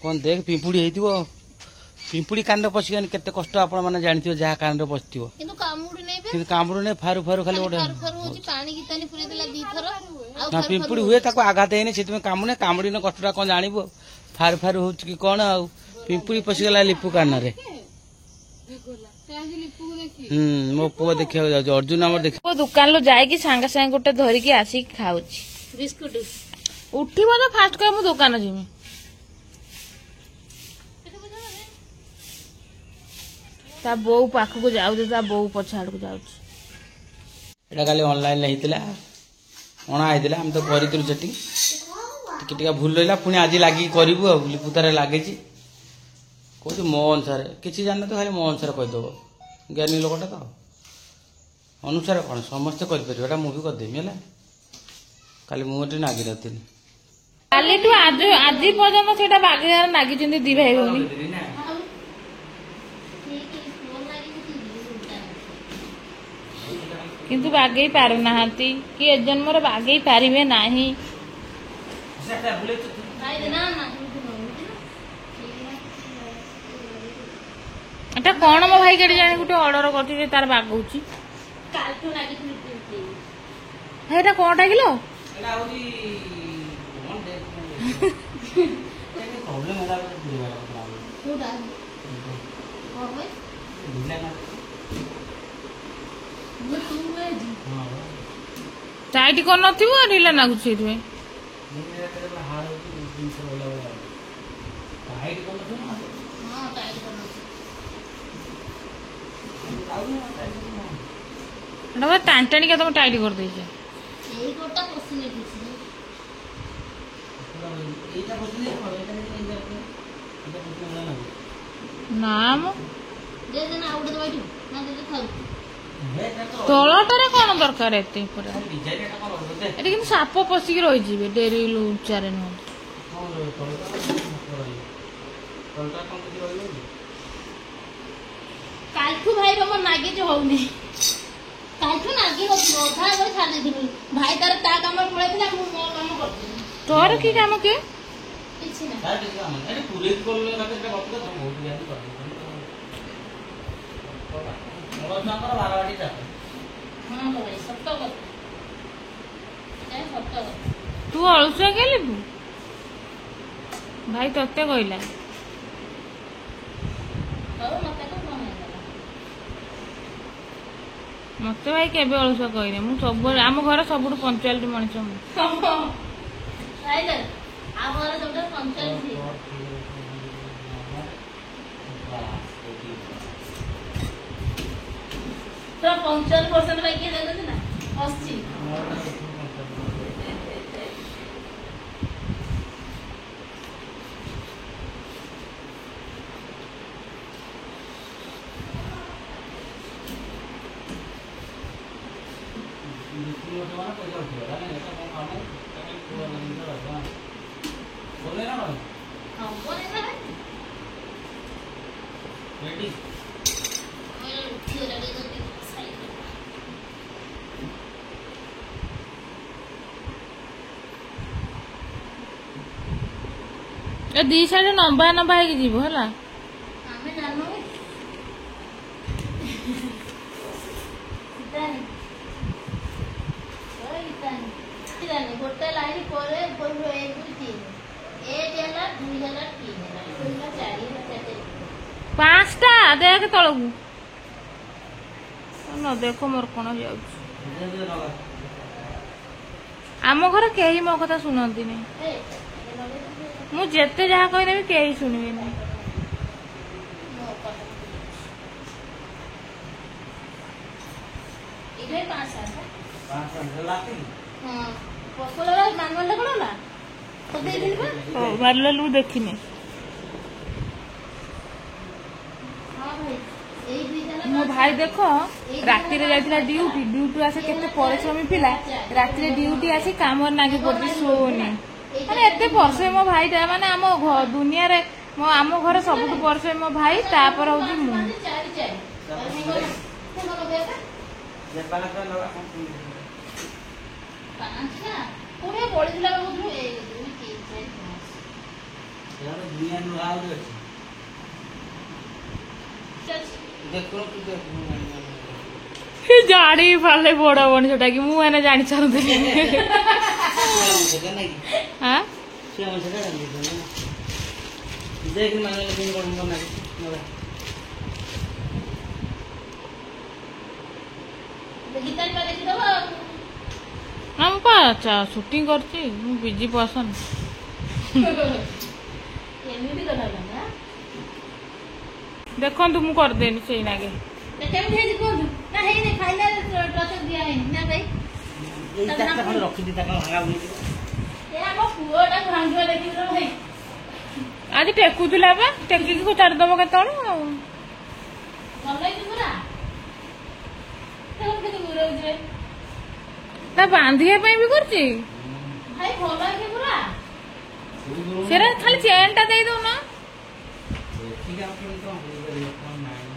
कौन देख पिंपुड़ी हेतिबो पिंपुड़ी कान पशिगन केते कष्ट आपण माने जानिथियो जहा कान पशिथिबो किंतु कामुडु ने फारु फारु खाली ओडे पानी गितानी पुरे देला दी थरो ना पिंपुड़ी हुए ताको आघात हेने सेतमे कामुने कामुडी न कष्टटा कोन जानिबो फारु फारु होच कि कोन आ पिंपुड़ी पशिगला लिपु कान रे मो पुआ देखिया जाउ अर्जुन हमर देख वो दुकान लो जाय कि सांगा सांग गोटे धरि कि आसी खाउची बिस्कुट उठिबो तो फास्ट कर मु दुकान जिमी ता बो पाख को जाउ ता बो पछाड़ को जाउ एटा खाली ऑनलाइन हेतिला ओना हेतिला हम तो करितु सेटिंग टिके टिका भूल लइला पुनी आज लागी करबू आ लिपुतारे लागे छी कोथि मो अनुसार किछि जान तो खाली मो अनुसार कहि दबो ज्ञानी लोकटा तो अनुसार कोन समस्त करि परिबो एटा मु भी कर देमी हला खाली मुटे नागी रथिनी काली तू आज आज पर्यंत सेटा बागेर नागी चंदी दी भाई होनी किंतु बागेई पारु नाहांती कि ए जन्म रे बागेई पारिबे नाही एटा कोन मो भाई केडी जाने गुटे ऑर्डर करथि तार बागौची कालठू लागि हेटा कोनटा किलो एटा होई कोन दे प्रॉब्लम होला कोडा हो भाई दिला ना टाइट कर नथिबो ढिला लागु छै रे हां टाइट टाणी के तुम टाइट कर देछ एई गोटा पसिने दिछ एटा पसिने नाम जे जे ना उडे दबाइटू ना दे खाऊ तलटारे कौन दरकार एते पुरा एटा किन साप पसिक रहि जिवे डेरी लुचारे न कालठू भाई रो मन नागे जो होउनी कालठू नागे हो ओधा गो छाले दिनु भाई तार ता काम पळे थिला मु मो काम करथि तोर की काम के किछि ना तार की काम एटा पूरे कोले ना एटा गप तो बहुत ज्ञान कर मोर नंबर 12 वाटी था हां भाई सत्य कर ए सत्य कर तू अलुसा गेली भाई तते कहला मत भाई केबे अलुसा कहले मु सब आम घर सब पंचायत मनिष मु तो 55% भाई के देते ना 80 ए दी साइड नंबा नंबा है जीव हला हमें जानो इतानी ओए इतानी गोटे लाइन परे बोलो 1 2 3 1 हला 2 हला 3 हला 4 हला 5 टा देख तळगु न देखो मोर कोन जाउ आम घर केही मो कथा सुनंती नै मु जेते जहा कहले भी केही सुनिबे नै इधर 5 लाती हां पसला मानवले कोला तो दे दिल बा ओ मारले लु देखिने हां भाई एई दुईटा मो भाई देखो राती रे जाइतिला ड्यूटी आसे केते परिश्रमी पिला राती रे ड्यूटी आसी काम नागी पड़ती सोनी माने एते परसे मो भाई ता माने आम दुनिया रे मो आम घर सबटु परसे मो भाई तापर होजी मु दुनिया नुआ देखो तू देख ଜାଣି ପାରିଲେ ବଡ ମଣିଷଟା କି ମୁଁ ଏନେ ଜାଣି ଚାହୁଁଥିଲି ହାଁ देख मांगे लेकिन बड़ा ना गीतारी पर देखि दबो ନା ମୁଁ ପା ସୁଟିଂ କରୁଛି ମୁଁ ବିଜି ପର୍ସନ ଏମିତି କଥା ନା ଦେଖନ୍ତୁ ମୁଁ କରିଦେନି ସେଇ ନାଗେ କେମିତି ହେଇଛି କୁହନ୍ତୁ ନା ହେଇନି ଖାଇଲା ଟଚ ଦିଆ ହେଇନି ନା ଭାଇ ये चारटा खंड रखी दी ताका भागा बुली ଏ ଆମ ପୁଅଟା ଭାଙ୍ଗିବା ଦେଖିದ್ರು ଭାଇ ଆଜି ଟେକୁଥିଲା ବା ଟେକିକି ଛାଡ଼ିଦବ କେତେବେଳେ ଆଉ ଭଲ ହେଇଛି ପୁରା କେମିତି ଘୁରଉଛି ରେ ତା ବାନ୍ଧିବା ପାଇଁ ବି କରୁଛି ଭାଇ ଭଲ ହେଇଛି ପୁରା ସେଟା ଖାଲି ଚେନ୍ ଟା ଦେଇ ଦଉନ ठीक है अपन तो कौन नहीं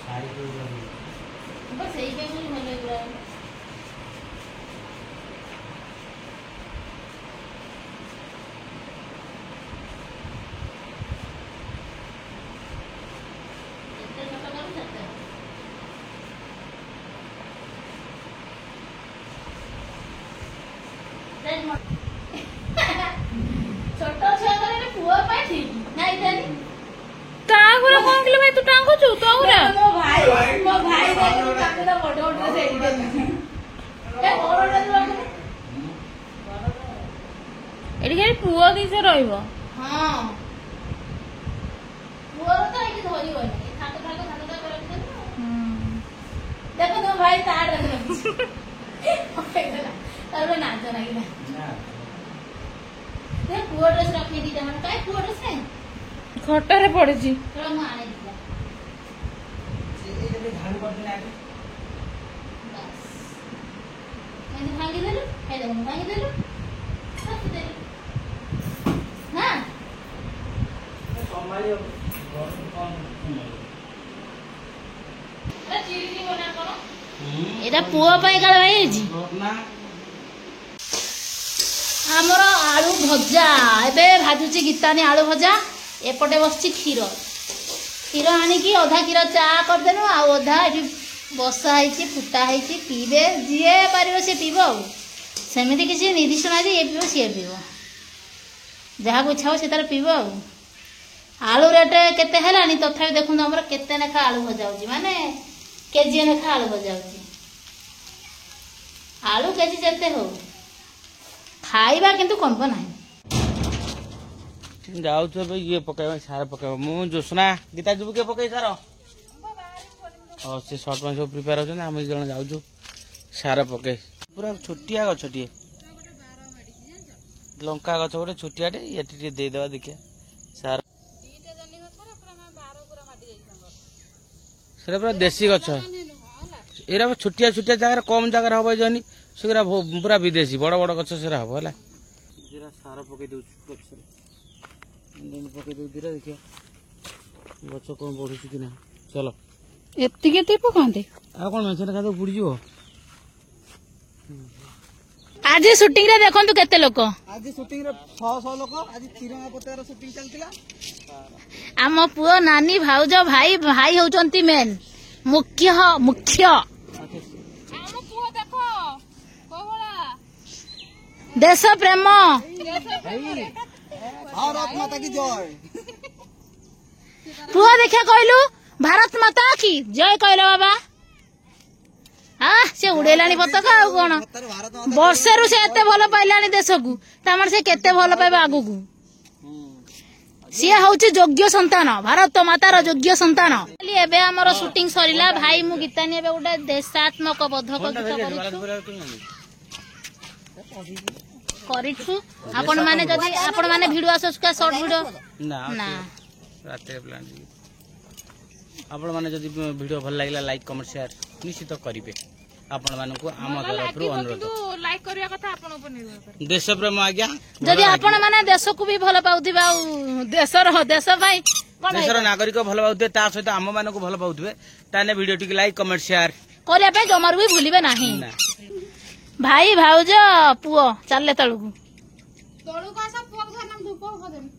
सारी को बस ସେଇ ପାଇଁ ଭଲ ହେଇଛି छोट छुआ पुआ पाई ना इधर ତାଗୁରା କଣ କିଲୋ ଭାଇ ତୁ ଟାଙ୍ଗୁଛୁ ତଗୁରା ମୋ ଭାଇ ଦେଖୁ ତାକୁ ତ ବଡ ବଡ ସେଇଠି ଦେଲି ଏ ବଡ ବଡ ରଖେ ଏଠି ଖାଲି ପୁଅ ଦିଶ ରହିବ ହଁ ପୁଅର ତ ଏଠି ଧରିବନି ଥାକ ରଖିଦେଲି ଦେଖ ତୋ ଭାଇ ତା ଡ୍ରେସ୍ ରଖିଛି ତାର ନାଚ ଲାଗିଲା ପୁଅ ଡ୍ରେସ୍ ରଖି ଦିଟା ମାନେ କାଇଁ ପୁଅ ଡ୍ରେସ୍ କାଇଁ ଖଟରେ ପଡିଛି ଚଳ ମୁଁ ଆଣି ଦିଟା ये जब झाड़ू कर देना ବାସ୍ ଏମିତି ଭାଙ୍ଗିଦେଲୁ ଖାଇଦେବୁ ଭାଙ୍ଗିଦେଲୁ ରଖିଦେଲୁ ନା संभाली कौन ଏଇଟା ପୁଅ ପାଇଁ କାଳେ ଭାଇ ହେଇଛି ना ଆମର ଆଳୁ ଭଜା ଏବେ ଭାଜୁଛି ଗୀତାନି ଆଳୁ ଭଜା ଏପଟେ ବସିଛି କ୍ଷୀର ଆଣିକି ଅଧା କ୍ଷୀର ଚା କରିଦେନୁ ଆଉ ଅଧା ଏଠି ବସା ହେଇଛି ଫୁଟା ହେଇଛି ପିଇବେ ଯିଏ ପାରିବ ସିଏ ପିଇବ ଆଉ ସେମିତି କିଛି ନିର୍ଦ୍ଦିଷ୍ଟ ନାହିଁ ଯେ ଇଏ ପିଇବ ସିଏ ପିଇବ ଯାହାକୁ ଇଚ୍ଛା ହବ ସେ ତାର ପିଇବ ଆଉ ଆଳୁ ରେଟ୍ କେତେ ହେଲାଣି ତଥାପି ଦେଖନ୍ତୁ ଆମର କେତେ ଲେଖା ଆଳୁ ଭଜା ହେଉଛି ମାନେ କେଜିଏ ଲେଖା ଆଳୁ ଭଜା ହେଉଛି ଆଳୁ କେଜି ଯେତେ ହଉ ଖାଇବା କିନ୍ତୁ କମିବ ନାହିଁ जाऊ तो ये पकाइबा सार पकाइबा मु जोसना गीता जुबु के पकाई सार और से शॉर्ट में सब प्रिपेयर होछन हम जण जाऊ सार पकाई पूरा छोटिया गछटिए लंका गछ गोटे छोटियाटे एटी दे देबा देखिया सार सेरा पूरा देसी गछ एरा छोटिया छोटिया जगह कम जगह हबो जनी सेरा पूरा विदेशी बड़ बड़ गछ सेरा हबो हला जेरा सार पकाई दउ गछ पकई दे दीरा देखिए गच कौन बढ़ुच कि ना चलो ଏତିକି ପକାନ୍ତି ଆଉ କଣ ମେଞ୍ଚେ ଖାଦ ବୁଡିଯିବ ଆଜି ସୁଟିଂ ରେ ଦେଖନ୍ତୁ କେତେ ଲୋକ आज शूटिंग रे 600 लोक आज तिरंगा पताका शूटिंग चलतिला ଆମ ପୁଅ ନାନୀ ଭାଉଜ ଭାଇ ଭାଇ ହଉଛନ୍ତି ମେନ୍ ମୁଖ୍ୟ ଆମ ପୁଅ ଦେଖ କୋହଳା ଦେଶ ପ୍ରେମ भारत माता की जय ପୁଅ ଦେଖିଆ କହିଲୁ ଭାରତ ମାତା କି ଜୟ କହିଲ ବାବା ସେ ଉଡେଇଲାଣି ପତାକା ଆଉ କଣ भारत ବର୍ଷରୁ ସେ ଏତେ ଭଲ ପାଇଲାଣି ଦେଶକୁ ତାମାନେ ସେ କେତେ ଭଲ ପାଇବ ଆଗକୁ ସିଏ ହଉଛି ଯୋଗ୍ୟ ସନ୍ତାନ ଭାରତ ମାତାର ଯୋଗ୍ୟ ସନ୍ତାନ ଏବେ ଆମର ସୁଟିଂ ସରିଲା ଭାଇ ମୁଁ ଗୀତାନି ଏବେ ଗୋଟେ ଦେଶାତ୍ମକ ବୋଧକ ଗୀତ କରିଛୁ ଆପଣ ମାନେ ଯଦି ଆପଣ ମାନେ ଭିଡିଓ ଆସୁକା ସର୍ଟ ଭିଡିଓ ନା ନା ରାତି ପ୍ଲାନ୍ ଆପଣ ମାନେ ଯଦି ଭିडियो ଭଲ ଲାଗିଲା ଲାଇକ୍ କମେଣ୍ଟ ସେୟାର ନିଶ୍ଚିତ କରିବେ ଆପଣ ମାନଙ୍କୁ ଆମ ତରଫରୁ ଅନୁରୋଧ ଲାଇକ୍ କରିବା କଥା ଆପଣ ଉପରେ ନିର୍ଭର କରେ ଦେଶ ପ୍ରେମ ଆଜ୍ଞା ଯଦି ଆପଣ ମାନେ ଦେଶକୁ ବି ଭଲ ପାଉଥିବେ ଆଉ ଦେଶ ପାଇଁ କଣ ଦେଶର ନାଗରିକ ଭଲ ପାଉଥିବେ ତା ସହିତ ଆମ ମାନଙ୍କୁ ଭଲ ପାଉଥିବେ ତାହେଲେ ଭିଡ଼ିଓ ଟିକେ ଲାଇକ୍ କମେଣ୍ଟ ସେୟାର କରିବା ପାଇଁ ଜମାରୁ ବି ଭୁଲିବେ ନାହିଁ ନା ଭାଇ ଭାଉଜ ପୁଅ ଚାଲିଲେ ତଳକୁ ତଳକୁ ଆସ ପୁଅକୁ ଧରିକି ଧୂପ ଦେବି।